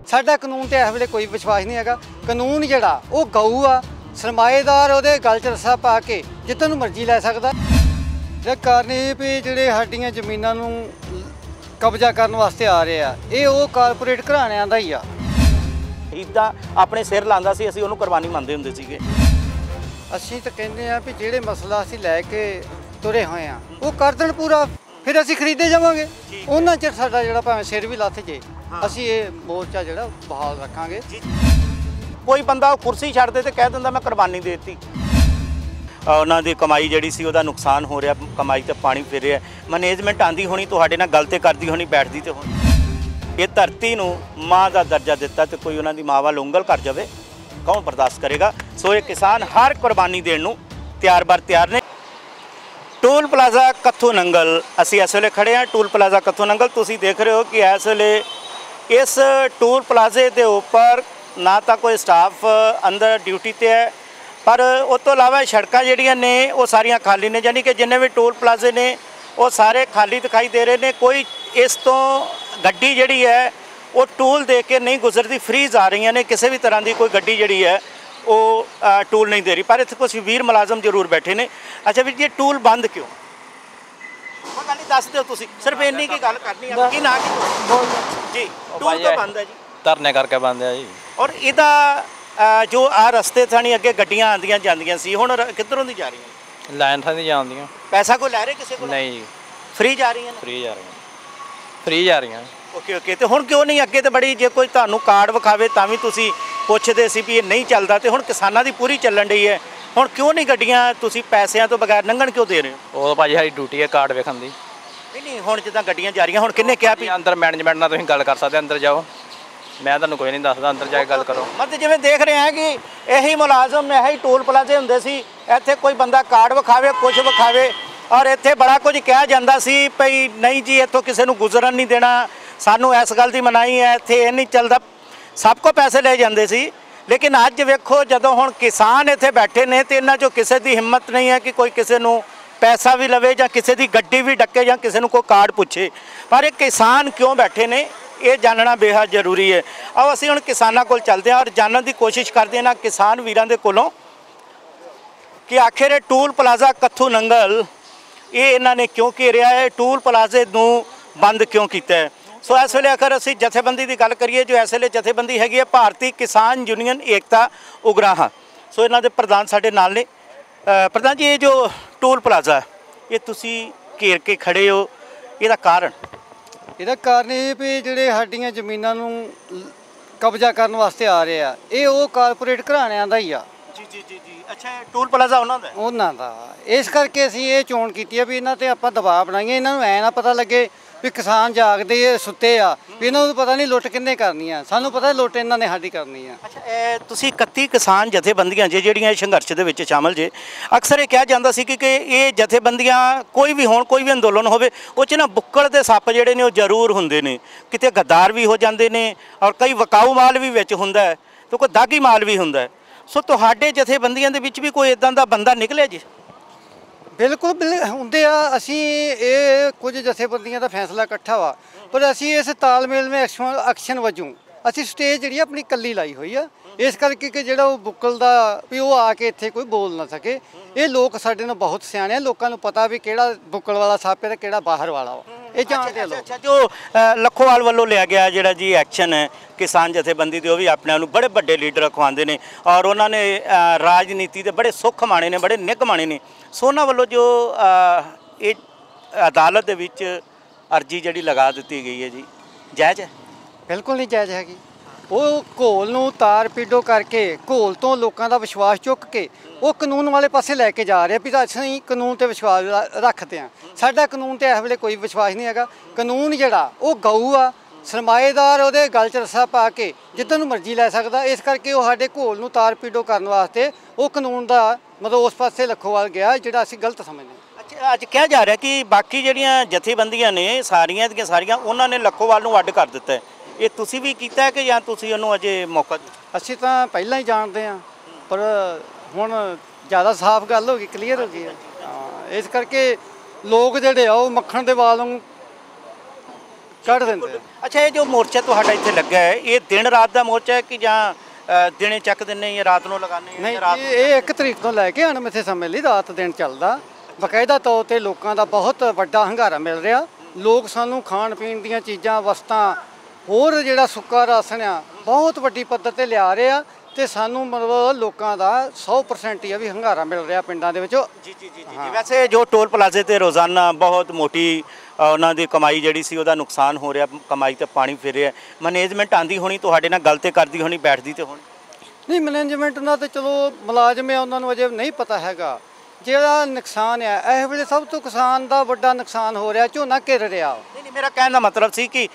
साडा कानून तो इस वेले कोई विश्वास नहीं है। कानून जिहड़ा वो गऊ आ, सरमाएदार उहदे गल च रस्सा पा के जितों मर्जी लै सकदा। कारण ये भी जिहड़े साडीआं जमीनां नूं कब्जा करन वास्ते आ रहे आ, ये वो कारपोरेट घराणिਆਂ ਦਾ ही आ। इदां अपने सिर लांदा सी, असीं उहनूं कुर्बानी मंनदे हुंदे सीगे। ਅਸੀਂ ਤਾਂ ਕਹਿੰਦੇ ਆ ਵੀ ਜਿਹੜੇ ਮਸਲਾ ਅਸੀਂ ਲੈ ਕੇ ਤੁਰੇ ਹੋਏ ਆ ਉਹ ਕਰ ਦੇਣ ਪੂਰਾ, ਫਿਰ ਅਸੀਂ ਖਰੀਦੇ ਜਾਵਾਂਗੇ। ਉਹਨਾਂ ਚਿਰ ਸਾਡਾ ਜਿਹੜਾ ਭਾਵੇਂ ਸਿਰ ਵੀ ਲੱਥ ਜੇ, ਅਸੀਂ ਇਹ ਮੋਰਚਾ ਜਿਹੜਾ ਬਹਾਲ ਰੱਖਾਂਗੇ। ਕੋਈ ਬੰਦਾ ਕੁਰਸੀ ਛੱਡ ਦੇ ਤੇ ਕਹਿ ਦਿੰਦਾ ਮੈਂ ਕੁਰਬਾਨੀ ਦੇ ਦਿੱਤੀ। ਉਹਨਾਂ ਦੀ ਕਮਾਈ ਜਿਹੜੀ ਸੀ ਉਹਦਾ ਨੁਕਸਾਨ ਹੋ ਰਿਹਾ, ਕਮਾਈ ਤੇ ਪਾਣੀ ਫਿਰ ਰਿਹਾ। ਮੈਨੇਜਮੈਂਟ ਆਂਦੀ ਹੋਣੀ ਤੁਹਾਡੇ ਨਾਲ ਗੱਲ ਤੇ ਕਰਦੀ ਹੋਣੀ, ਬੈਠਦੀ ਤੇ ਹੋਣੀ। ਇਹ ਧਰਤੀ ਨੂੰ ਮਾਂ ਦਾ ਦਰਜਾ ਦਿੱਤਾ ਤੇ ਕੋਈ ਉਹਨਾਂ ਦੀ ਮਾਂ ਵੱਲ ਉਂਗਲ ਕਰ ਜਾਵੇ, कौन बर्दाश्त करेगा। सो ये किसान हर कुर्बानी देने नूं तैयार बर तैयार ने। टूल प्लाजा कत्थू नंगल असी इस वेले खड़े हैं। टूल प्लाजा कत्थू नंगल तुसी देख रहे हो कि इस वेले इस टूल प्लाजे के उपर ना तो कोई स्टाफ अंदर ड्यूटी ते है, पर उस तो इलावा सड़कां जिहड़ियां ने वो सारियां खाली ने, यानी कि जिन्ने भी टूल प्लाजे ने वो सारे खाली दिखाई दे रहे हैं। कोई इस तो गड्डी जिहड़ी है वो टूल दे के नहीं गुजरती, फ्री जा रही ने। किसी भी तरह की कोई गड्डी जिहड़ी है वो टूल नहीं दे रही। पर इत्थे कुछ वीर मुलाजम जरूर बैठे ने। अच्छा भी ये टूल बंद क्यों? कोई गल नहीं दस दो तुसीं, सिर्फ इन्नी की गल करनी है कि ना कि जी टूल तो बंद है जी, धरने करके बंद है जी। और इहदा जो आ रस्ते थानी अगे गड्डियां आंदियां जांदियां सी, हुण किधरों दी जा रही लाइन थानी जांदियां। पैसा कोई लै रहे किसी को? नहीं, फ्री जा रही हैं। फ्री जा रही हैं, फ्री जा रही हैं। Okay okay. तो हुण क्यों नहीं अगे? तो बड़ी जे कोई तुहानूं कार्ड विखावे तां भी तुसीं पुछदे सी भी ये नहीं चलदा, तो हुण किसानां दी पूरी चलन रही है। हुण क्यों नहीं गड्डियां तुसीं पैसिਆਂ ਤੋਂ ਬਗੈਰ ਲੰਘਣ क्यों दे रहे हो? ਉਹ ਭਾਜੀ ਸਾਡੀ ਡਿਊਟੀ ਹੈ ਕਾਰਡ ਵੇਖਣ ਦੀ। नहीं हुण जिद्दां गड्डियां जा रहीਆਂ, हुण किन्ने ਕਿਹਾ ਵੀ ਅੰਦਰ ਮੈਨੇਜਮੈਂਟ ਨਾਲ ਤੁਸੀਂ ਗੱਲ ਕਰ ਸਕਦੇ, ਅੰਦਰ ਜਾਓ। ਮੈਂ ਤੁਹਾਨੂੰ ਕੋਈ ਨਹੀਂ ਦੱਸਦਾ, ਅੰਦਰ ਜਾ ਕੇ ਗੱਲ ਕਰੋ। ਮਤਲਬ ਜਿਵੇਂ ਦੇਖ ਰਹੇ ਹਾਂ ਕਿ ਇਹੀ ਮੁਲਾਜ਼ਮ ਇਹੀ ਟੋਲ ਪਲਾਜ਼ੇ ਹੁੰਦੇ ਸੀ, ਇੱਥੇ ਕੋਈ ਬੰਦਾ ਕਾਰਡ ਵਿਖਾਵੇ ਕੁਝ ਵਿਖਾਵੇ, ਔਰ ਇੱਥੇ ਬੜਾ ਕੁਝ ਕਿਹਾ ਜਾਂਦਾ ਸੀ ਭਈ ਨਹੀਂ ਜੀ ਇੱਥੋਂ ਕਿਸੇ ਨੂੰ ਗੁਜ਼ਰਨ ਨਹੀਂ ਦੇਣਾ, ਸਾਨੂੰ ਇਸ ਗੱਲ ਦੀ ਮਨਾਹੀ ਹੈ, ਇੱਥੇ ਇਹ ਨਹੀਂ ਚੱਲਦਾ। ਸਭ ਕੋ ਪੈਸੇ ਲੈ ਜਾਂਦੇ ਸੀ। ਲੇਕਿਨ ਅੱਜ ਵੇਖੋ ਜਦੋਂ ਹੁਣ ਕਿਸਾਨ ਇੱਥੇ ਬੈਠੇ ਨੇ ਤੇ ਇਹਨਾਂ 'ਚੋਂ ਕਿਸੇ ਦੀ ਹਿੰਮਤ ਨਹੀਂ ਹੈ ਕਿ ਕੋਈ ਕਿਸੇ ਨੂੰ ਪੈਸਾ ਵੀ ਲਵੇ ਜਾਂ ਕਿਸੇ ਦੀ ਗੱਡੀ ਵੀ ਡੱਕੇ ਜਾਂ ਕਿਸੇ ਨੂੰ ਕੋਈ ਕਾਰਡ ਪੁੱਛੇ। ਪਰ ਇਹ ਕਿਸਾਨ ਕਿਉਂ ਬੈਠੇ ਨੇ ਇਹ ਜਾਣਨਾ ਬੇहद ਜ਼ਰੂਰੀ ਹੈ। ਆਓ ਅਸੀਂ ਹੁਣ ਕਿਸਾਨਾਂ ਕੋਲ ਚੱਲਦੇ ਹਾਂ ਔਰ ਜਾਣਨ ਦੀ ਕੋਸ਼ਿਸ਼ ਕਰਦੇ ਹਾਂ ਕਿਸਾਨ ਵੀਰਾਂ ਦੇ ਕੋਲੋਂ ਕਿ ਆਖਿਰ ਇਹ ਟੂਲ ਪਲਾਜ਼ਾ ਕੱਥੂ ਨੰਗਲ ਇਹ ਇਹਨਾਂ ਨੇ ਕਿਉਂ ਘੇਰਿਆ ਹੈ, ਟੂਲ ਪਲਾਜ਼ੇ ਨੂੰ ਬੰਦ ਕਿਉਂ ਕੀਤਾ ਹੈ। ਸੋ ਇਸ ਵੇਲੇ ਅਗਰ ਅਸੀਂ ਜਥੇਬੰਦੀ ਦੀ ਗੱਲ ਕਰੀਏ, ਜੋ ਇਸ ਵੇਲੇ ਜਥੇਬੰਦੀ ਹੈਗੀ ਹੈ ਭਾਰਤੀ ਕਿਸਾਨ ਯੂਨੀਅਨ ਏਕਤਾ ਉਗਰਾਹਾਂ। ਸੋ ਇਹਨਾਂ ਦੇ ਪ੍ਰਧਾਨ ਸਾਡੇ ਨਾਲ ਨੇ। ਪ੍ਰਧਾਨ ਜੀ, ਇਹ ਜੋ ਟੂਲ ਪਲਾਜ਼ਾ ਇਹ ਤੁਸੀਂ ਘੇਰ ਕੇ ਖੜੇ ਹੋ, ਇਹਦਾ ਕਾਰਨ? ਇਹਦਾ ਕਾਰਨ ਇਹ ਵੀ ਜਿਹੜੇ ਸਾਡੀਆਂ ਜ਼ਮੀਨਾਂ ਨੂੰ ਕਬਜ਼ਾ ਕਰਨ ਵਾਸਤੇ ਆ ਰਹੇ ਆ, ਇਹ ਉਹ ਕਾਰਪੋਰੇਟ ਘਰਾਣਿਆਂ ਦਾ ਹੀ ਆ। ਜੀ ਜੀ ਜੀ ਜੀ। ਅੱਛਾ, ਟੂਲ ਪਲਾਜ਼ਾ ਉਹਨਾਂ ਦਾ। ਇਸ ਕਰਕੇ ਅਸੀਂ ਇਹ ਚੋਣ ਕੀਤੀ ਹੈ ਵੀ ਇਹਨਾਂ ਤੇ ਆਪਾਂ ਦਬਾਅ ਬਣਾਈਏ। ਇਹਨਾਂ ਨੂੰ ਐ ਨਾ ਪਤਾ ਲੱਗੇ ਵੀ ਕਿਸਾਨ ਜਾਗਦੇ ਸੁੱਤੇ ਆ, ਵੀ ਇਹਨਾਂ ਨੂੰ ਪਤਾ ਨਹੀਂ ਲੁੱਟ ਕਿੰਨੇ ਕਰਨੀ ਆ। ਸਾਨੂੰ ਪਤਾ ਲੁੱਟ ਇਹਨਾਂ ਨੇ ਸਾਡੀ ਕਰਨੀ ਆ। ਅੱਛਾ, ਤੁਸੀਂ 31 ਕਿਸਾਨ ਜਥੇਬੰਦੀਆਂ ਜੇ ਜਿਹੜੀਆਂ ਸੰਘਰਸ਼ ਦੇ ਵਿੱਚ ਸ਼ਾਮਲ ਜੇ, ਅਕਸਰ ਇਹ ਕਿਹਾ ਜਾਂਦਾ ਸੀ ਕਿ ਇਹ ਜਥੇਬੰਦੀਆਂ ਕੋਈ ਵੀ ਹੋਣ, ਕੋਈ ਵੀ ਅੰਦੋਲਨ ਹੋਵੇ, ਉਹ 'ਚ ਨਾ ਬੁੱਕਲ ਦੇ ਸੱਪ ਜਿਹੜੇ ਨੇ ਉਹ ਜ਼ਰੂਰ ਹੁੰਦੇ ਨੇ। ਕਿਤੇ ਗੱਦਾਰ ਵੀ ਹੋ ਜਾਂਦੇ ਨੇ ਔਰ ਕਈ ਵਿਕਾਊ ਮਾਲ ਵੀ ਵਿੱਚ ਹੁੰਦਾ ਹੈ ਤੇ ਕੋਈ ਦਾਗੀ ਮਾਲ ਵੀ ਹੁੰਦਾ ਹੈ। ਸੋ ਤੁਹਾਡੇ ਜਥੇਬੰਦੀਆਂ ਦੇ ਵਿੱਚ ਵੀ ਕੋਈ ਇਦਾਂ ਦਾ ਬੰਦਾ ਨਿਕਲਿਆ ਜੀ? ਬਿਲਕੁਲ ਹੁੰਦੇ ਆ। ਅਸੀਂ ਇਹ ਕੁਝ ਜਥੇਬੰਦੀਆਂ ਦਾ ਫੈਸਲਾ ਇਕੱਠਾ ਵਾ, ਪਰ ਅਸੀਂ ਇਸ ਤਾਲਮੇਲ ਵਿੱਚ ਐਕਸ਼ਨ ਵਜੋਂ ਅਸੀਂ ਸਟੇਜ ਜਿਹੜੀ ਆਪਣੀ ਕੱਲੀ ਲਾਈ ਹੋਈ ਆ। ਇਸ ਕਰਕੇ ਕਿ ਜਿਹੜਾ ਉਹ ਬੁੱਕਲ ਦਾ ਵੀ ਉਹ ਆ ਕੇ ਇੱਥੇ ਕੋਈ ਬੋਲ ਨਾ ਸਕੇ। ਇਹ ਲੋਕ ਸਾਡੇ ਨਾਲ ਬਹੁਤ ਸਿਆਣੇ ਆ, ਲੋਕਾਂ ਨੂੰ ਪਤਾ ਵੀ ਕਿਹੜਾ ਬੁੱਕਲ ਵਾਲਾ ਸੱਪ ਹੈ ਤੇ ਕਿਹੜਾ ਬਾਹਰ ਵਾਲਾ ਵਾ, ਇਹ ਜਾਣਦੇ ਆ ਲੋਕ। ਅੱਛਾ, ਜੋ ਲੱਖੋਵਾਲ ਵੱਲੋਂ ਲਿਆ ਗਿਆ ਜਿਹੜਾ ਜੀ ਐਕਸ਼ਨ ਹੈ ਕਿਸਾਨ ਜਥੇਬੰਦੀ ਦੇ, ਉਹ ਵੀ ਆਪਣਿਆਂ ਨੂੰ ਬੜੇ ਵੱਡੇ ਲੀਡਰ ਅਖਵਾਉਂਦੇ ਨੇ ਔਰ ਉਹਨਾਂ ਨੇ ਰਾਜਨੀਤੀ ਦੇ ਬੜੇ ਸੁੱਖ ਮਾਣੇ ਨੇ, ਬੜੇ ਨਿੱਘ ਮਾਣੇ ਨੇ। ਸੋ ਉਹਨਾਂ ਵੱਲੋਂ ਜੋ ਇਹ ਅਦਾਲਤ ਦੇ ਵਿੱਚ ਅਰਜੀ ਜਿਹੜੀ ਲਗਾ ਦਿੱਤੀ ਗਈ ਹੈ ਜੀ, ਜਾਇਜ਼ ਹੈ? ਬਿਲਕੁਲ ਨਹੀਂ ਜਾਇਜ਼ ਹੈਗੀ। ਉਹ ਘੋਲ ਨੂੰ ਤਾਰ ਪੀਡੋ ਕਰਕੇ ਘੋਲ ਤੋਂ ਲੋਕਾਂ ਦਾ ਵਿਸ਼ਵਾਸ ਚੁੱਕ ਕੇ ਉਹ ਕਾਨੂੰਨ ਵਾਲੇ ਪਾਸੇ ਲੈ ਕੇ ਜਾ ਰਹੇ ਵੀ ਅਸੀਂ ਕਾਨੂੰਨ 'ਤੇ ਵਿਸ਼ਵਾਸ ਰੱਖਦੇ ਹਾਂ। ਸਾਡਾ ਕਾਨੂੰਨ 'ਤੇ ਇਸ ਵੇਲੇ ਕੋਈ ਵਿਸ਼ਵਾਸ ਨਹੀਂ ਹੈਗਾ। ਕਾਨੂੰਨ ਜਿਹੜਾ ਉਹ ਗਊ ਆ, ਸਰਮਾਏਦਾਰ ਉਹਦੇ ਗਲ 'ਚ ਰੱਸਾ ਪਾ ਕੇ ਜਿੱਦਾਂ ਨੂੰ ਮਰਜ਼ੀ ਲੈ ਸਕਦਾ। ਇਸ ਕਰਕੇ ਉਹ ਸਾਡੇ ਘੋਲ ਨੂੰ ਤਾਰ ਪੀਡੋ ਕਰਨ ਵਾਸਤੇ ਉਹ ਕਾਨੂੰਨ ਦਾ ਮਤਲਬ ਉਸ ਪਾਸੇ ਲੱਖੋਵਾਲ ਗਿਆ ਜਿਹੜਾ ਅਸੀਂ ਗਲਤ ਸਮਝਦੇ ਹਾਂ। ਅੱਛਾ, ਅੱਜ ਕਿਹਾ ਜਾ ਰਿਹਾ ਕਿ ਬਾਕੀ ਜਿਹੜੀਆਂ ਜਥੇਬੰਦੀਆਂ ਨੇ ਸਾਰੀਆਂ ਦੀਆਂ ਸਾਰੀਆਂ ਉਹਨਾਂ ਨੇ ਲੱਖੋਵਾਲ ਨੂੰ ਅੱਡ ਕਰ ਦਿੱਤਾ ਹੈ। ਇਹ ਤੁਸੀਂ ਵੀ ਕੀਤਾ ਹੈ ਕਿ ਜਾਂ ਤੁਸੀਂ ਉਹਨੂੰ ਅਜੇ ਮੌਕਾ ਦਿੱਤਾ? ਅਸੀਂ ਤਾਂ ਪਹਿਲਾਂ ਹੀ ਜਾਣਦੇ ਹਾਂ, ਪਰ ਹੁਣ ਜ਼ਿਆਦਾ ਸਾਫ਼ ਗੱਲ ਹੋ ਗਈ, ਕਲੀਅਰ ਹੋ ਗਈ ਹੈ। ਇਸ ਕਰਕੇ ਲੋਕ ਜਿਹੜੇ ਆ ਉਹ ਮੱਖਣ ਦੇ ਵਾਲ ਨੂੰ ਕੱਢ ਦਿੰਦੇ ਆ। ਅੱਛਾ, ਇਹ ਜੋ ਮੋਰਚਾ ਤੁਹਾਡਾ ਇੱਥੇ ਲੱਗਾ ਹੈ, ਇਹ ਦਿਨ ਰਾਤ ਦਾ ਮੋਰਚਾ ਹੈ ਕਿ ਜਾਂ ਦਿਨੇ ਚੱਕ ਦਿੰਦੇ ਜਾਂ ਰਾਤ ਨੂੰ ਲਗਾਉਂਦੇ ਨਹੀਂ ਜਾਂ ਰਾਤ ਜੀ, ਇਹ 1 ਤਰੀਕ ਤੋਂ ਲੈ ਕੇ ਅਣਮਿੱਥੇ ਸਮੇਂ ਲਈ ਰਾਤ ਦਿਨ ਚੱਲਦਾ। ਬਕਾਇਦਾ ਤੌਰ ਤੇ ਲੋਕਾਂ ਦਾ ਬਹੁਤ ਵੱਡਾ ਹੰਗਾਰਾ ਮਿਲ ਰਿਹਾ। ਲੋਕ ਸਾਨੂੰ ਖਾਣ ਪੀਣ ਦੀਆਂ ਚੀਜ਼ਾਂ, ਵਸਤਾਂ, ਹੋਰ ਜਿਹੜਾ ਸੁੱਕਾ ਰਾਸ਼ਨ ਆ ਬਹੁਤ ਵੱਡੀ ਪੱਧਰ ਤੇ ਲਿਆ ਰਹੇ ਆ ਤੇ ਸਾਨੂੰ ਮਤਲਬ ਲੋਕਾਂ ਦਾ 100% ਹੀ ਆ ਵੀ ਹੰਗਾਰਾ ਮਿਲ ਰਿਹਾ ਪਿੰਡਾਂ ਦੇ ਵਿੱਚ। ਜੀ ਜੀ ਜੀ ਜੀ। ਵੈਸੇ ਜੋ ਟੋਲ ਪਲਾਜ਼ੇ ਤੇ ਰੋਜ਼ਾਨਾ ਬਹੁਤ ਮੋਟੀ ਉਹਨਾਂ ਦੀ ਕਮਾਈ ਜਿਹੜੀ ਸੀ ਉਹਦਾ ਨੁਕਸਾਨ ਹੋ ਰਿਹਾ, ਕਮਾਈ ਤੇ ਪਾਣੀ ਫਿਰ ਰਿਹਾ, ਮੈਨੇਜਮੈਂਟ ਆਂਦੀ ਹੋਣੀ ਤੁਹਾਡੇ ਨਾਲ ਗੱਲ ਤੇ ਕਰਦੀ ਹੋਣੀ, ਬੈਠਦੀ ਤੇ ਹੋਣੀ? ਨਹੀਂ, ਮੈਨੇਜਮੈਂਟ ਦਾ ਤੇ ਚਲੋ ਮੁਲਾਜ਼ਮ ਆ, ਉਹਨਾਂ ਨੂੰ ਅਜੇ ਨਹੀਂ ਪਤਾ ਹੈਗਾ। ਜਿਹੜਾ ਨੁਕਸਾਨ ਆ ਇਸ ਵੇਲੇ ਸਭ ਤੋਂ ਕਿਸਾਨ ਦਾ ਵੱਡਾ ਨੁਕਸਾਨ ਹੋ ਰਿਹਾ, ਝੋਨਾ ਘਿਰ ਰਿਹਾ। ਨਹੀਂ, ਮੇਰਾ ਕਹਿਣ ਦਾ ਮਤਲਬ ਸੀ ਕਿ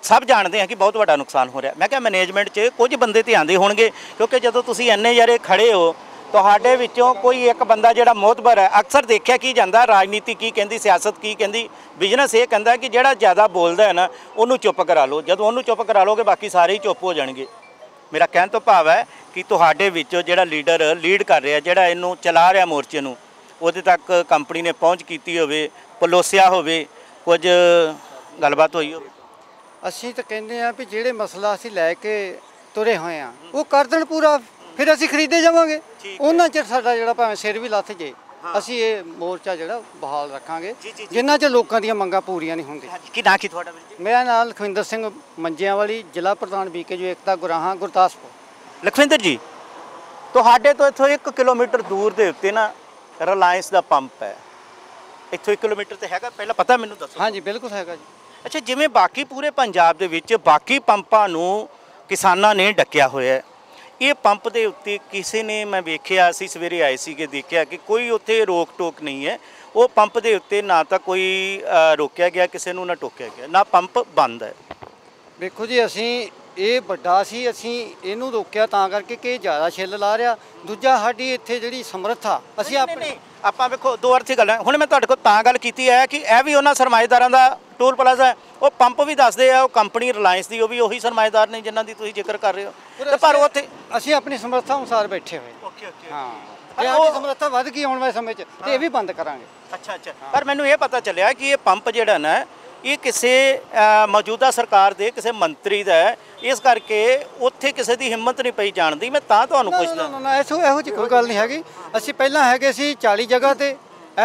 ਸਭ ਜਾਣਦੇ ਆ ਕਿ ਬਹੁਤ ਵੱਡਾ ਨੁਕਸਾਨ ਹੋ ਰਿਹਾ। ਮੈਂ ਕਿਹਾ ਮੈਨੇਜਮੈਂਟ 'ਚ ਕੁਝ ਬੰਦੇ ਤੇ ਆਉਂਦੇ ਹੋਣਗੇ, ਕਿਉਂਕਿ ਜਦੋਂ ਤੁਸੀਂ ਇੰਨੇ ਜਾਰੇ ਖੜੇ ਹੋ, ਤੁਹਾਡੇ ਵਿੱਚੋਂ ਕੋਈ ਇੱਕ ਬੰਦਾ ਜਿਹੜਾ ਮੋਹਤਬਰ ਹੈ। ਅਕਸਰ ਦੇਖਿਆ ਕੀ ਜਾਂਦਾ, ਰਾਜਨੀਤੀ ਕੀ ਕਹਿੰਦੀ, ਸਿਆਸਤ ਕੀ ਕਹਿੰਦੀ, ਬਿਜ਼ਨਸ ਇਹ ਕਹਿੰਦਾ ਕਿ ਜਿਹੜਾ ਜ਼ਿਆਦਾ ਬੋਲਦਾ ਹੈ ਨਾ ਉਹਨੂੰ ਚੁੱਪ ਕਰਾ ਲਓ। ਜਦੋਂ ਉਹਨੂੰ ਚੁੱਪ ਕਰਾ ਲਓਗੇ ਬਾਕੀ ਸਾਰੇ ਹੀ ਚੁੱਪ ਹੋ ਜਾਣਗੇ। ਮੇਰਾ ਕਹਿਣ ਤੋਂ ਭਾਵ ਹੈ ਕਿ ਤੁਹਾਡੇ ਵਿੱਚੋਂ ਜਿਹੜਾ ਲੀਡਰ ਲੀਡ ਕਰ ਰਿਹਾ, ਜਿਹੜਾ ਇਹਨੂੰ ਚਲਾ ਰਿਹਾ ਮੋਰਚੇ ਨੂੰ, ਉਹਦੇ ਤੱਕ ਕੰਪਨੀ ਨੇ ਪਹੁੰਚ ਕੀਤੀ ਹੋਵੇ, ਪਲੋਸਿਆ ਹੋਵੇ, ਕੁਝ ਗੱਲਬਾਤ ਹੋਈ ਹੋਵੇ। ਅਸੀਂ ਤਾਂ ਕਹਿੰਦੇ ਆ ਵੀ ਜਿਹੜੇ ਮਸਲਾ ਅਸੀਂ ਲੈ ਕੇ ਤੁਰੇ ਹੋਏ ਆ ਉਹ ਕਰ ਦੇਣ ਪੂਰਾ, ਫਿਰ ਅਸੀਂ ਖਰੀਦੇ ਜਾਵਾਂਗੇ। ਉਹਨਾਂ ਚਿਰ ਸਾਡਾ ਜਿਹੜਾ ਭਾਵੇਂ ਸਿਰ ਵੀ ਲੱਥ ਜੇ, ਅਸੀਂ ਇਹ ਮੋਰਚਾ ਜਿਹੜਾ ਬਹਾਲ ਰੱਖਾਂਗੇ ਜਿੰਨਾ ਚਿਰ ਲੋਕਾਂ ਦੀਆਂ ਮੰਗਾਂ ਪੂਰੀਆਂ ਨਹੀਂ ਹੁੰਦੀਆਂ। ਕੀ ਨਾਂ ਕੀ ਤੁਹਾਡਾ ਵੀਰ ਜੀ? ਮੇਰਾ ਨਾਮ ਲਖਵਿੰਦਰ ਸਿੰਘ ਮੰਜਿਆਂ ਵਾਲੀ, ਜ਼ਿਲ੍ਹਾ ਪ੍ਰਧਾਨ BKU ਏਕਤਾ ਗੁਰਾਹਾਂ, ਗੁਰਦਾਸਪੁਰ। ਲਖਵਿੰਦਰ ਜੀ, ਤੁਹਾਡੇ ਤੋਂ ਇੱਥੋਂ 1 ਕਿਲੋਮੀਟਰ ਦੂਰ ਦੇ ਉੱਤੇ ਨਾ ਰਿਲਾਇੰਸ ਦਾ ਪੰਪ ਹੈ। ਇੱਥੋਂ 1 ਕਿਲੋਮੀਟਰ ਤੇ ਹੈਗਾ, ਪਹਿਲਾਂ ਪਤਾ ਮੈਨੂੰ ਦੱਸੋ। ਹਾਂਜੀ ਬਿਲਕੁਲ ਹੈਗਾ ਜੀ। ਅੱਛਾ, ਜਿਵੇਂ ਬਾਕੀ ਪੂਰੇ ਪੰਜਾਬ ਦੇ ਵਿੱਚ ਬਾਕੀ ਪੰਪਾਂ ਨੂੰ ਕਿਸਾਨਾਂ ਨੇ ਡੱਕਿਆ ਹੋਇਆ ਹੈ, ਇਹ ਪੰਪ ਦੇ ਉੱਤੇ ਕਿਸੇ ਨੇ, ਮੈਂ ਵੇਖਿਆ, ਅਸੀਂ ਸਵੇਰੇ ਆਏ ਸੀ ਕਿ ਦੇਖਿਆ ਕਿ ਕੋਈ ਉੱਥੇ ਰੋਕ ਟੋਕ ਨਹੀਂ ਹੈ। ਉਹ ਪੰਪ ਦੇ ਉੱਤੇ ਨਾ ਤਾਂ ਕੋਈ ਰੋਕਿਆ ਗਿਆ ਕਿਸੇ ਨੂੰ, ਨਾ ਟੋਕਿਆ ਗਿਆ, ਨਾ ਪੰਪ ਬੰਦ ਹੈ। ਵੇਖੋ ਜੀ, ਅਸੀਂ ਇਹ ਵੱਡਾ ਸੀ, ਅਸੀਂ ਇਹਨੂੰ ਰੋਕਿਆ ਤਾਂ ਕਰਕੇ ਕਿ ਇਹ ਜ਼ਿਆਦਾ ਛਿੱਲ ਲਾ ਰਿਹਾ। ਦੂਜਾ ਸਾਡੀ ਇੱਥੇ ਜਿਹੜੀ ਸਮਰੱਥਾ, ਅਸੀਂ ਆਪਣੇ ਆਪਾਂ ਵੇਖੋ ਦੋ ਅਰਥੀ ਗੱਲ ਹੈ। ਹੁਣ ਮੈਂ ਤੁਹਾਡੇ ਕੋਲ ਤਾਂ ਗੱਲ ਕੀਤੀ ਹੈ ਕਿ ਇਹ ਵੀ ਉਹਨਾਂ ਸਰਮਾਏਦਾਰਾਂ ਦਾ ਟੋਲ ਪਲਾਜ਼ਾ ਹੈ। ਉਹ ਪੰਪ ਵੀ ਦੱਸਦੇ ਆ, ਉਹ ਕੰਪਨੀ ਰਿਲਾਇੰਸ ਦੀ, ਉਹ ਵੀ ਉਹੀ ਸਰਮਾਏਦਾਰ ਨੇ ਜਿਨ੍ਹਾਂ ਦੀ ਤੁਸੀਂ ਜ਼ਿਕਰ ਕਰ ਰਹੇ ਹੋ। ਤੇ ਪਰ ਉੱਥੇ ਅਸੀਂ ਆਪਣੀ ਸਮਰੱਥਾ ਅਨੁਸਾਰ ਬੈਠੇ ਹੋਏ। Okay okay. ਹਾਂ, ਜੇ ਸਾਡੀ ਸਮਰੱਥਾ ਵੱਧ ਗਈ ਆਉਣ ਵਾਲੇ ਸਮੇਂ 'ਚ ਤੇ ਇਹ ਵੀ ਬੰਦ ਕਰਾਂਗੇ। ਅੱਛਾ ਅੱਛਾ। ਪਰ ਮੈਨੂੰ ਇਹ ਪਤਾ ਚੱਲਿਆ ਕਿ ਇਹ ਪੰਪ ਜਿਹੜਾ ਨਾ ਇਹ ਕਿਸੇ ਮੌਜੂਦਾ ਸਰਕਾਰ ਦੇ ਕਿਸੇ ਮੰਤਰੀ ਦਾ ਹੈ, ਇਸ ਕਰਕੇ ਉੱਥੇ ਕਿਸੇ ਦੀ ਹਿੰਮਤ ਨਹੀਂ ਪਈ ਜਾਣ ਦੀ। ਮੈਂ ਤਾਂ ਤੁਹਾਨੂੰ ਪੁੱਛਦਾ। ਨਾ ਇਹੋ ਜਿਹੀ ਕੋਈ ਗੱਲ ਨਹੀਂ ਹੈਗੀ। ਅਸੀਂ ਪਹਿਲਾਂ ਹੈਗੇ ਸੀ 40 ਜਗ੍ਹਾ ਤੇ,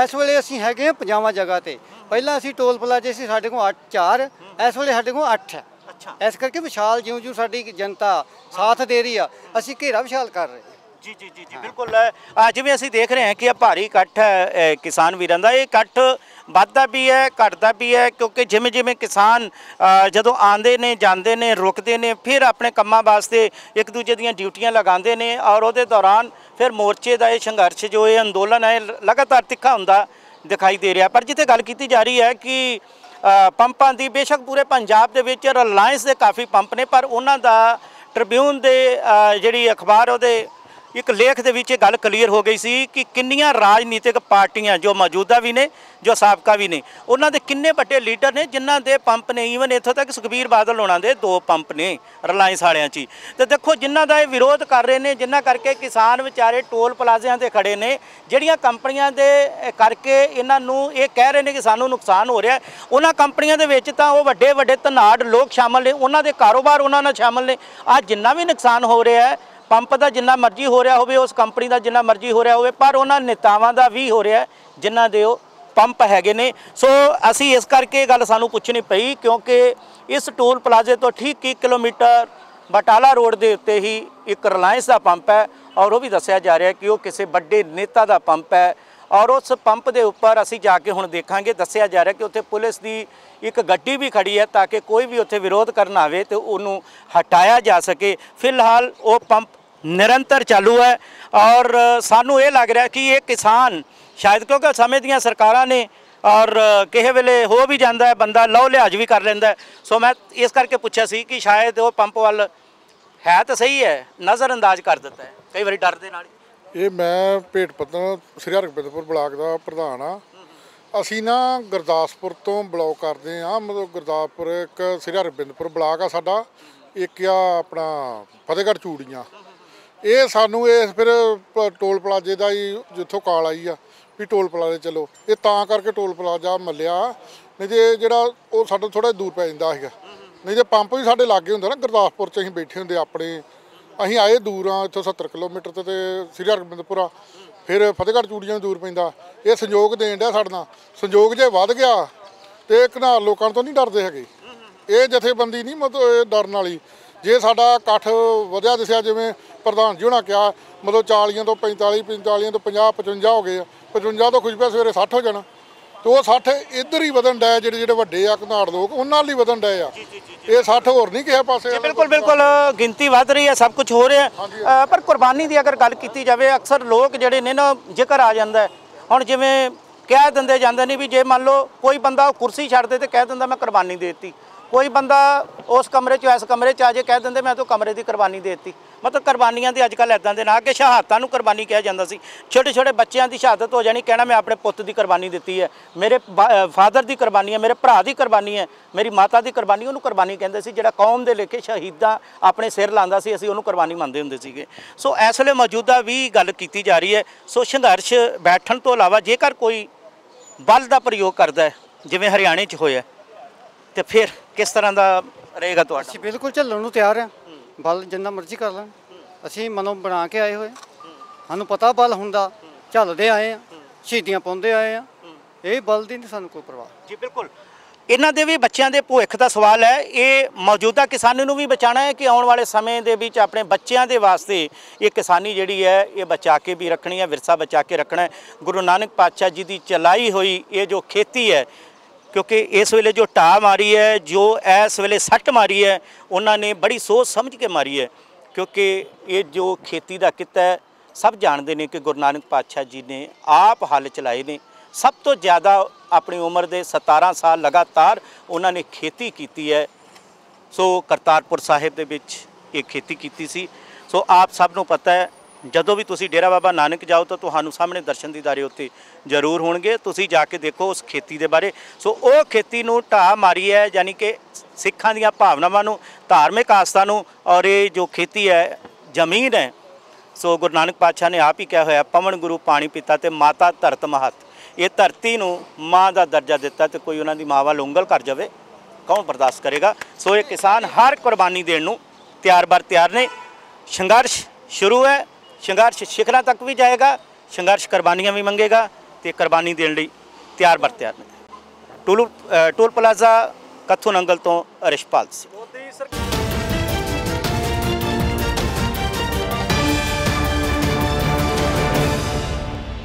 ਇਸ ਵੇਲੇ ਅਸੀਂ ਹੈਗੇ ਹਾਂ 50 ਜਗ੍ਹਾ ਤੇ। ਪਹਿਲਾਂ ਅਸੀਂ ਟੋਲ ਪਲਾਜ਼ੇ ਸੀ ਸਾਡੇ ਕੋਲ 4, ਇਸ ਵੇਲੇ ਸਾਡੇ ਕੋਲ 8 ਹੈ। ਅੱਛਾ। ਇਸ ਕਰਕੇ ਵਿਸ਼ਾਲ ਜਿਉਂ ਸਾਡੀ ਜਨਤਾ ਸਾਥ ਦੇ ਰਹੀ ਆ, ਅਸੀਂ ਘੇਰਾ ਵਿਸ਼ਾਲ ਕਰ ਰਹੇ। ਜੀ ਜੀ ਜੀ ਜੀ ਬਿਲਕੁਲ। ਜਿਵੇਂ ਅਸੀਂ ਦੇਖ ਰਹੇ ਹਾਂ ਕਿ ਇਹ ਭਾਰੀ ਇਕੱਠ ਹੈ ਕਿਸਾਨ ਵੀਰਾਂ ਦਾ, ਇਹ ਇਕੱਠ ਵੱਧਦਾ ਵੀ ਹੈ, ਘਟਦਾ ਵੀ ਹੈ, ਕਿਉਂਕਿ ਜਿਵੇਂ ਜਿਵੇਂ ਕਿਸਾਨ ਜਦੋਂ ਆਉਂਦੇ ਨੇ, ਜਾਂਦੇ ਨੇ, ਰੁਕਦੇ ਨੇ, ਫਿਰ ਆਪਣੇ ਕੰਮਾਂ ਵਾਸਤੇ ਇੱਕ ਦੂਜੇ ਦੀਆਂ ਡਿਊਟੀਆਂ ਲਗਾਉਂਦੇ ਨੇ, ਔਰ ਉਹਦੇ ਦੌਰਾਨ ਫਿਰ ਮੋਰਚੇ ਦਾ ਇਹ ਸੰਘਰਸ਼ ਜੋ ਇਹ ਅੰਦੋਲਨ ਹੈ ਲਗਾਤਾਰ ਤਿੱਖਾ ਹੁੰਦਾ ਦਿਖਾਈ ਦੇ ਰਿਹਾ। ਪਰ ਜਿੱਥੇ ਗੱਲ ਕੀਤੀ ਜਾ ਰਹੀ ਹੈ ਕਿ ਪੰਪਾਂ ਦੀ, ਬੇਸ਼ੱਕ ਪੂਰੇ ਪੰਜਾਬ ਦੇ ਵਿੱਚ ਰਿਲਾਇੰਸ ਦੇ ਕਾਫੀ ਪੰਪ ਨੇ, ਪਰ ਉਹਨਾਂ ਦਾ ਟ੍ਰਿਬਿਊਨ ਦੇ ਜਿਹੜੀ ਅਖਬਾਰ ਉਹਦੇ ਇੱਕ ਲੇਖ ਦੇ ਵਿੱਚ ਇਹ ਗੱਲ ਕਲੀਅਰ ਹੋ ਗਈ ਸੀ ਕਿ ਕਿੰਨੀਆਂ ਰਾਜਨੀਤਿਕ ਪਾਰਟੀਆਂ ਜੋ ਮੌਜੂਦਾ ਵੀ ਨੇ, ਜੋ ਸਾਬਕਾ ਵੀ ਨੇ, ਉਹਨਾਂ ਦੇ ਕਿੰਨੇ ਵੱਡੇ ਲੀਡਰ ਨੇ ਜਿਨ੍ਹਾਂ ਦੇ ਪੰਪ ਨੇ। ਈਵਨ ਇੱਥੋਂ ਤੱਕ ਸੁਖਬੀਰ ਬਾਦਲ ਹੋਣਾ ਦੇ 2 ਪੰਪ ਨੇ ਰਿਲਾਇੰਸ ਵਾਲਿਆਂ 'ਚ। ਤੇ ਦੇਖੋ ਜਿਨ੍ਹਾਂ ਦਾ ਇਹ ਵਿਰੋਧ ਕਰ ਰਹੇ ਨੇ, ਜਿਨ੍ਹਾਂ ਕਰਕੇ ਕਿਸਾਨ ਵਿਚਾਰੇ ਟੋਲ ਪਲਾਜ਼ਿਆਂ 'ਤੇ ਖੜੇ ਨੇ, ਜਿਹੜੀਆਂ ਕੰਪਨੀਆਂ ਦੇ ਕਰਕੇ ਇਹਨਾਂ ਨੂੰ ਇਹ ਕਹਿ ਰਹੇ ਨੇ ਕਿ ਸਾਨੂੰ ਨੁਕਸਾਨ ਹੋ ਰਿਹਾ, ਉਹਨਾਂ ਕੰਪਨੀਆਂ ਦੇ ਵਿੱਚ ਤਾਂ ਉਹ ਵੱਡੇ ਵੱਡੇ ਧਨਾੜ ਲੋਕ ਸ਼ਾਮਲ ਨੇ, ਉਹਨਾਂ ਦੇ ਕਾਰੋਬਾਰ ਉਹਨਾਂ ਨਾਲ ਸ਼ਾਮਲ ਨੇ। ਅੱਜ ਜਿੰਨਾ ਵੀ ਨੁਕਸਾਨ ਹੋ ਰਿਹਾ ਹੈ, ਪੰਪ ਦਾ ਜਿੰਨਾ ਮਰਜ਼ੀ ਹੋ ਰਿਹਾ ਹੋਵੇ, ਉਸ ਕੰਪਨੀ ਦਾ ਜਿੰਨਾ ਮਰਜ਼ੀ ਹੋ ਰਿਹਾ ਹੋਵੇ, ਪਰ ਉਹਨਾਂ ਨੇਤਾਵਾਂ ਦਾ ਵੀ ਹੋ ਰਿਹਾ ਜਿਨ੍ਹਾਂ ਦੇ ਉਹ ਪੰਪ ਹੈਗੇ ਨੇ। ਸੋ ਅਸੀਂ ਇਸ ਕਰਕੇ ਗੱਲ ਸਾਨੂੰ ਪੁੱਛਣੀ ਪਈ, ਕਿਉਂਕਿ ਇਸ ਟੋਲ ਪਲਾਜ਼ੇ ਤੋਂ ਠੀਕ 1 ਕਿਲੋਮੀਟਰ ਬਟਾਲਾ ਰੋਡ ਦੇ ਉੱਤੇ ਹੀ ਇੱਕ ਰਿਲਾਇੰਸ ਦਾ ਪੰਪ ਹੈ, ਔਰ ਉਹ ਵੀ ਦੱਸਿਆ ਜਾ ਰਿਹਾ ਕਿ ਉਹ ਕਿਸੇ ਵੱਡੇ ਨੇਤਾ ਦਾ ਪੰਪ ਹੈ। ਔਰ ਉਸ ਪੰਪ ਦੇ ਉੱਪਰ ਅਸੀਂ ਜਾ ਕੇ ਹੁਣ ਦੇਖਾਂਗੇ। ਦੱਸਿਆ ਜਾ ਰਿਹਾ ਕਿ ਉੱਥੇ ਪੁਲਿਸ ਦੀ ਇੱਕ ਗੱਡੀ ਵੀ ਖੜੀ ਹੈ ਤਾਂ ਕਿ ਕੋਈ ਵੀ ਉੱਥੇ ਵਿਰੋਧ ਕਰਨ ਆਵੇ ਤੇ ਉਹਨੂੰ ਹਟਾਇਆ ਜਾ ਸਕੇ। ਫਿਲਹਾਲ ਉਹ ਪੰਪ ਨਿਰੰਤਰ ਚਾਲੂ ਹੈ, ਔਰ ਸਾਨੂੰ ਇਹ ਲੱਗ ਰਿਹਾ ਕਿ ਇਹ ਕਿਸਾਨ ਸ਼ਾਇਦ, ਕਿਉਂਕਿ ਸਮੇਂ ਦੀਆਂ ਸਰਕਾਰਾਂ ਨੇ, ਔਰ ਕਿਸੇ ਵੇਲੇ ਹੋ ਵੀ ਜਾਂਦਾ ਹੈ, ਬੰਦਾ ਲਓ ਲਿਹਾਜ਼ ਵੀ ਕਰ ਲੈਂਦਾ। ਸੋ ਮੈਂ ਇਸ ਕਰਕੇ ਪੁੱਛਿਆ ਸੀ ਕਿ ਸ਼ਾਇਦ ਉਹ ਪੰਪ ਵੱਲ ਹੈ ਤਾਂ ਸਹੀ ਹੈ, ਨਜ਼ਰ ਅੰਦਾਜ਼ ਕਰ ਦਿੱਤਾ ਹੈ ਕਈ ਵਾਰੀ ਡਰ ਦੇ ਨਾਲ। ਇਹ ਮੈਂ ਭੇਟ ਪੱਤਨ ਸ੍ਰੀ ਹਰਗੋਬਿੰਦਪੁਰ ਬਲਾਕ ਦਾ ਪ੍ਰਧਾਨ ਆ। ਅਸੀਂ ਨਾ ਗੁਰਦਾਸਪੁਰ ਤੋਂ ਬਿਲੋਂਗ ਕਰਦੇ ਹਾਂ, ਮਤਲਬ ਗੁਰਦਾਸਪੁਰ ਇੱਕ ਸ੍ਰੀ ਹਰਗੋਬਿੰਦਪੁਰ ਬਲਾਕ ਆ ਸਾਡਾ, ਇੱਕ ਆ ਆਪਣਾ ਫਤਿਹਗੜ੍ਹ ਚੂੜੀਆਂ। ਇਹ ਸਾਨੂੰ ਇਸ ਫਿਰ ਟੋਲ ਪਲਾਜ਼ੇ ਦਾ ਹੀ ਜਿੱਥੋਂ ਕਾਲ ਆਈ ਆ ਵੀ ਟੋਲ ਪਲਾਜ਼ੇ ਚਲੋ, ਇਹ ਤਾਂ ਕਰਕੇ ਟੋਲ ਪਲਾਜ਼ਾ ਮੱਲਿਆ ਨਹੀਂ ਤੇ ਜਿਹੜਾ ਉਹ ਸਾਡਾ ਥੋੜਾ ਦੂਰ ਪੈ ਜਾਂਦਾ ਸੀਗਾ। ਨਹੀਂ ਤੇ ਪੰਪ ਵੀ ਸਾਡੇ ਲਾਗੇ ਹੁੰਦਾ ਨਾ, ਗੁਰਦਾਸਪੁਰ 'ਚ ਅਸੀਂ ਬੈਠੇ ਹੁੰਦੇ ਆਪਣੇ। ਅਸੀਂ ਆਏ ਦੂਰ ਆ ਇੱਥੋਂ 70 ਕਿਲੋਮੀਟਰ ਤੇ ਸ੍ਰੀ ਹਰਗੋਬਿੰਦਪੁਰ ਆ, ਫਿਰ ਫਤਿਹਗੜ੍ਹ ਚੂੜੀਆਂ ਨੂੰ ਦੂਰ ਪੈਂਦਾ। ਇਹ ਸੰਯੋਗ ਦੇਣ ਡਿਆ ਸਾਡੇ ਨਾਲ। ਸੰਯੋਗ ਜੇ ਵੱਧ ਗਿਆ ਤੇ ਘਨਾਰ ਲੋਕਾਂ ਤੋਂ ਨਹੀਂ ਡਰਦੇ ਹੈਗੇ। ਇਹ ਜਥੇਬੰਦੀ ਨਹੀਂ ਮਤਲਬ ਇਹ ਡਰਨ ਵਾਲੀ। ਜੇ ਸਾਡਾ ਇਕੱਠ ਵਧਿਆ ਦਿਸਿਆ, ਜਿਵੇਂ ਪ੍ਰਧਾਨ ਜੀ ਹੋਣਾ ਕਿਹਾ, ਮਤਲਬ 40 ਤੋਂ 45, 45 ਤੋਂ 50, 55 ਹੋ ਗਏ ਆ, 55 ਤੋਂ ਖੁਸ਼ਬਾ ਸਵੇਰੇ 60 ਹੋ ਜਾਣਾ, ਤੇ ਉਹ 60 ਇੱਧਰ ਹੀ ਵਧਣ ਡਿਆ। ਜਿਹੜੇ ਵੱਡੇ ਆ ਘਨਾੜ ਲੋਕ, ਉਹਨਾਂ ਨਾਲ ਹੀ ਵਧਣ ਡਏ ਆ। ਇਹ 60 ਹੋਰ ਨਹੀਂ ਕਿਸੇ ਪਾਸੇ। ਬਿਲਕੁਲ ਬਿਲਕੁਲ, ਗਿਣਤੀ ਵੱਧ ਰਹੀ ਹੈ, ਸਭ ਕੁਝ ਹੋ ਰਿਹਾ। ਪਰ ਕੁਰਬਾਨੀ ਦੀ ਅਗਰ ਗੱਲ ਕੀਤੀ ਜਾਵੇ, ਅਕਸਰ ਲੋਕ ਜਿਹੜੇ ਨੇ ਨਾ ਜ਼ਿਕਰ ਆ ਜਾਂਦਾ ਹੁਣ, ਜਿਵੇਂ ਕਹਿ ਦਿੰਦੇ ਜਾਂਦੇ ਨੇ ਵੀ ਜੇ ਮੰਨ ਲਓ ਕੋਈ ਬੰਦਾ ਕੁਰਸੀ ਛੱਡ ਦੇ ਤੇ ਕਹਿ ਦਿੰਦਾ ਮੈਂ ਕੁਰਬਾਨੀ ਦੇ ਦਿੱਤੀ। ਕੋਈ ਬੰਦਾ ਉਸ ਕਮਰੇ 'ਚੋਂ ਇਸ ਕਮਰੇ 'ਚ ਆ ਜੇ ਕਹਿ ਦਿੰਦੇ ਮੈਂ ਤਾਂ ਕਮਰੇ ਦੀ ਕੁਰਬਾਨੀ ਦੇ ਦਿੱਤੀ। ਮਤਲਬ ਕੁਰਬਾਨੀਆਂ ਦੀ ਅੱਜ ਕੱਲ੍ਹ ਇੱਦਾਂ ਦੇ ਨਾ ਕਿ ਸ਼ਹਾਦਤਾਂ ਨੂੰ ਕੁਰਬਾਨੀ ਕਿਹਾ ਜਾਂਦਾ ਸੀ। ਛੋਟੇ ਛੋਟੇ ਬੱਚਿਆਂ ਦੀ ਸ਼ਹਾਦਤ ਹੋ ਜਾਣੀ, ਕਹਿਣਾ ਮੈਂ ਆਪਣੇ ਪੁੱਤ ਦੀ ਕੁਰਬਾਨੀ ਦਿੱਤੀ ਹੈ, ਮੇਰੇ ਫਾਦਰ ਦੀ ਕੁਰਬਾਨੀ ਹੈ, ਮੇਰੇ ਭਰਾ ਦੀ ਕੁਰਬਾਨੀ ਹੈ, ਮੇਰੀ ਮਾਤਾ ਦੀ ਕੁਰਬਾਨੀ, ਉਹਨੂੰ ਕੁਰਬਾਨੀ ਕਹਿੰਦੇ ਸੀ। ਜਿਹੜਾ ਕੌਮ ਦੇ ਲੇਖੇ ਸ਼ਹੀਦਾਂ ਆਪਣੇ ਸਿਰ ਲਾਉਂਦਾ ਸੀ, ਅਸੀਂ ਉਹਨੂੰ ਕੁਰਬਾਨੀ ਮੰਨਦੇ ਹੁੰਦੇ ਸੀਗੇ। ਸੋ ਇਸ ਵੇਲੇ ਮੌਜੂਦਾ ਵੀ ਗੱਲ ਕੀਤੀ ਜਾ ਰਹੀ ਹੈ। ਸੋ ਸੰਘਰਸ਼ ਬੈਠਣ ਤੋਂ ਇਲਾਵਾ ਜੇਕਰ ਕੋਈ ਬਲ ਦਾ ਪ੍ਰਯੋਗ ਕਰਦਾ ਹੈ, ਜਿਵੇਂ ਹਰਿਆਣੇ 'ਚ ਹੋਇਆ, ਤੇ ਫਿਰ ਕਿਸ ਤਰ੍ਹਾਂ ਦਾ ਰਹੇਗਾ ਤੁਹਾਡਾ? ਅਸੀਂ ਬਿਲਕੁਲ ਝੱਲਣ ਨੂੰ ਤਿਆਰ ਆ। ਬਲ ਜਿੰਨਾ ਮਰਜ਼ੀ ਕਰ ਲੈਣ, ਅਸੀਂ ਮਨੋਂ ਬਣਾ ਕੇ ਆਏ ਹੋਏ। ਸਾਨੂੰ ਪਤਾ ਬਲ ਹੁੰਦਾ, ਝੱਲਦੇ ਆਏ ਆ, ਸ਼ਹੀਦੀਆਂ ਪਾਉਂਦੇ ਆਏ ਆ। ਇਹ ਬਲ ਦੀ ਨਹੀਂ ਸਾਨੂੰ ਕੋਈ ਪਰਵਾਹ। ਜੀ ਬਿਲਕੁਲ, ਇਹਨਾਂ ਦੇ ਵੀ ਬੱਚਿਆਂ ਦੇ ਭਵਿੱਖ ਦਾ ਸਵਾਲ ਹੈ। ਇਹ ਮੌਜੂਦਾ ਕਿਸਾਨੀ ਨੂੰ ਵੀ ਬਚਾਉਣਾ ਹੈ ਕਿ ਆਉਣ ਵਾਲੇ ਸਮੇਂ ਦੇ ਵਿੱਚ ਆਪਣੇ ਬੱਚਿਆਂ ਦੇ ਵਾਸਤੇ ਇਹ ਕਿਸਾਨੀ ਜਿਹੜੀ ਹੈ ਇਹ ਬਚਾ ਕੇ ਵੀ ਰੱਖਣੀ ਹੈ, ਵਿਰਸਾ ਬਚਾ ਕੇ ਰੱਖਣਾ ਹੈ। ਗੁਰੂ ਨਾਨਕ ਪਾਤਸ਼ਾਹ ਜੀ ਦੀ ਚਲਾਈ ਹੋਈ ਇਹ ਜੋ ਖੇਤੀ ਹੈ, ਕਿਉਂਕਿ ਇਸ ਵੇਲੇ ਜੋ ਢਾਹ ਮਾਰੀ ਹੈ, ਜੋ ਇਸ ਵੇਲੇ ਸੱਟ ਮਾਰੀ ਹੈ, ਉਹਨਾਂ ਨੇ ਬੜੀ ਸੋਚ ਸਮਝ ਕੇ ਮਾਰੀ ਹੈ। ਕਿਉਂਕਿ ਇਹ ਜੋ ਖੇਤੀ ਦਾ ਕਿੱਤਾ ਹੈ, ਸਭ ਜਾਣਦੇ ਨੇ ਕਿ ਗੁਰੂ ਨਾਨਕ ਪਾਤਸ਼ਾਹ ਜੀ ਨੇ ਆਪ ਹੱਲ ਚਲਾਏ ਨੇ। ਸਭ ਤੋਂ ਜ਼ਿਆਦਾ ਆਪਣੀ ਉਮਰ ਦੇ 17 ਸਾਲ ਲਗਾਤਾਰ ਉਹਨਾਂ ਨੇ ਖੇਤੀ ਕੀਤੀ ਹੈ। ਸੋ ਕਰਤਾਰਪੁਰ ਸਾਹਿਬ ਦੇ ਵਿੱਚ ਇਹ ਖੇਤੀ ਕੀਤੀ ਸੀ। ਸੋ ਆਪ ਸਭ ਨੂੰ ਪਤਾ ਹੈ, ਜਦੋਂ ਵੀ ਤੁਸੀਂ ਡੇਰਾ ਬਾਬਾ ਨਾਨਕ ਜਾਓ ਤਾਂ ਤੁਹਾਨੂੰ ਸਾਹਮਣੇ ਦਰਸ਼ਨ ਦੀਦਾਰੇ ਉੱਤੇ ਜ਼ਰੂਰ ਹੋਣਗੇ। ਤੁਸੀਂ ਜਾ ਕੇ ਦੇਖੋ ਉਸ ਖੇਤੀ ਦੇ ਬਾਰੇ। ਸੋ ਉਹ ਖੇਤੀ ਨੂੰ ਢਾਹ ਮਾਰੀ ਹੈ, ਯਾਨੀ ਕਿ ਸਿੱਖਾਂ ਦੀਆਂ ਭਾਵਨਾਵਾਂ ਨੂੰ, ਧਾਰਮਿਕ ਆਸਥਾ ਨੂੰ। ਔਰ ਇਹ ਜੋ ਖੇਤੀ ਹੈ, ਜ਼ਮੀਨ ਹੈ, ਸੋ ਗੁਰੂ ਨਾਨਕ ਪਾਤਸ਼ਾਹ ਨੇ ਆਪ ਹੀ ਕਿਹਾ ਹੋਇਆ, ਪਵਨ ਗੁਰੂ ਪਾਣੀ ਪਿਤਾ ਤੇ ਮਾਤਾ ਧਰਤ ਮਹਤ। ਇਹ ਧਰਤੀ ਨੂੰ ਮਾਂ ਦਾ ਦਰਜਾ ਦਿੱਤਾ, ਤੇ ਕੋਈ ਉਹਨਾਂ ਦੀ ਮਾਂ ਵੱਲ ਉਂਗਲ ਕਰ ਜਾਵੇ, ਕੌਣ ਬਰਦਾਸ਼ਤ ਕਰੇਗਾ? ਸੋ ਇਹ ਕਿਸਾਨ ਹਰ ਕੁਰਬਾਨੀ ਦੇਣ ਨੂੰ ਤਿਆਰ ਤਿਆਰ ਨੇ। ਸੰਘਰਸ਼ ਸ਼ੁਰੂ ਹੈ, ਸੰਘਰਸ਼ ਸਿਖਰਾਂ ਤੱਕ ਵੀ ਜਾਏਗਾ, ਸੰਘਰਸ਼ ਕੁਰਬਾਨੀਆਂ ਵੀ ਮੰਗੇਗਾ, ਤੇ ਕੁਰਬਾਨੀ ਦੇਣ ਲਈ ਤਿਆਰ ਨੇ। ਟੋਲ ਪਲਾਜ਼ਾ ਕੱਥੂ ਨੰਗਲ ਤੋਂ ਰਿਸ਼ਪਾਲ ਸਿੰਘ।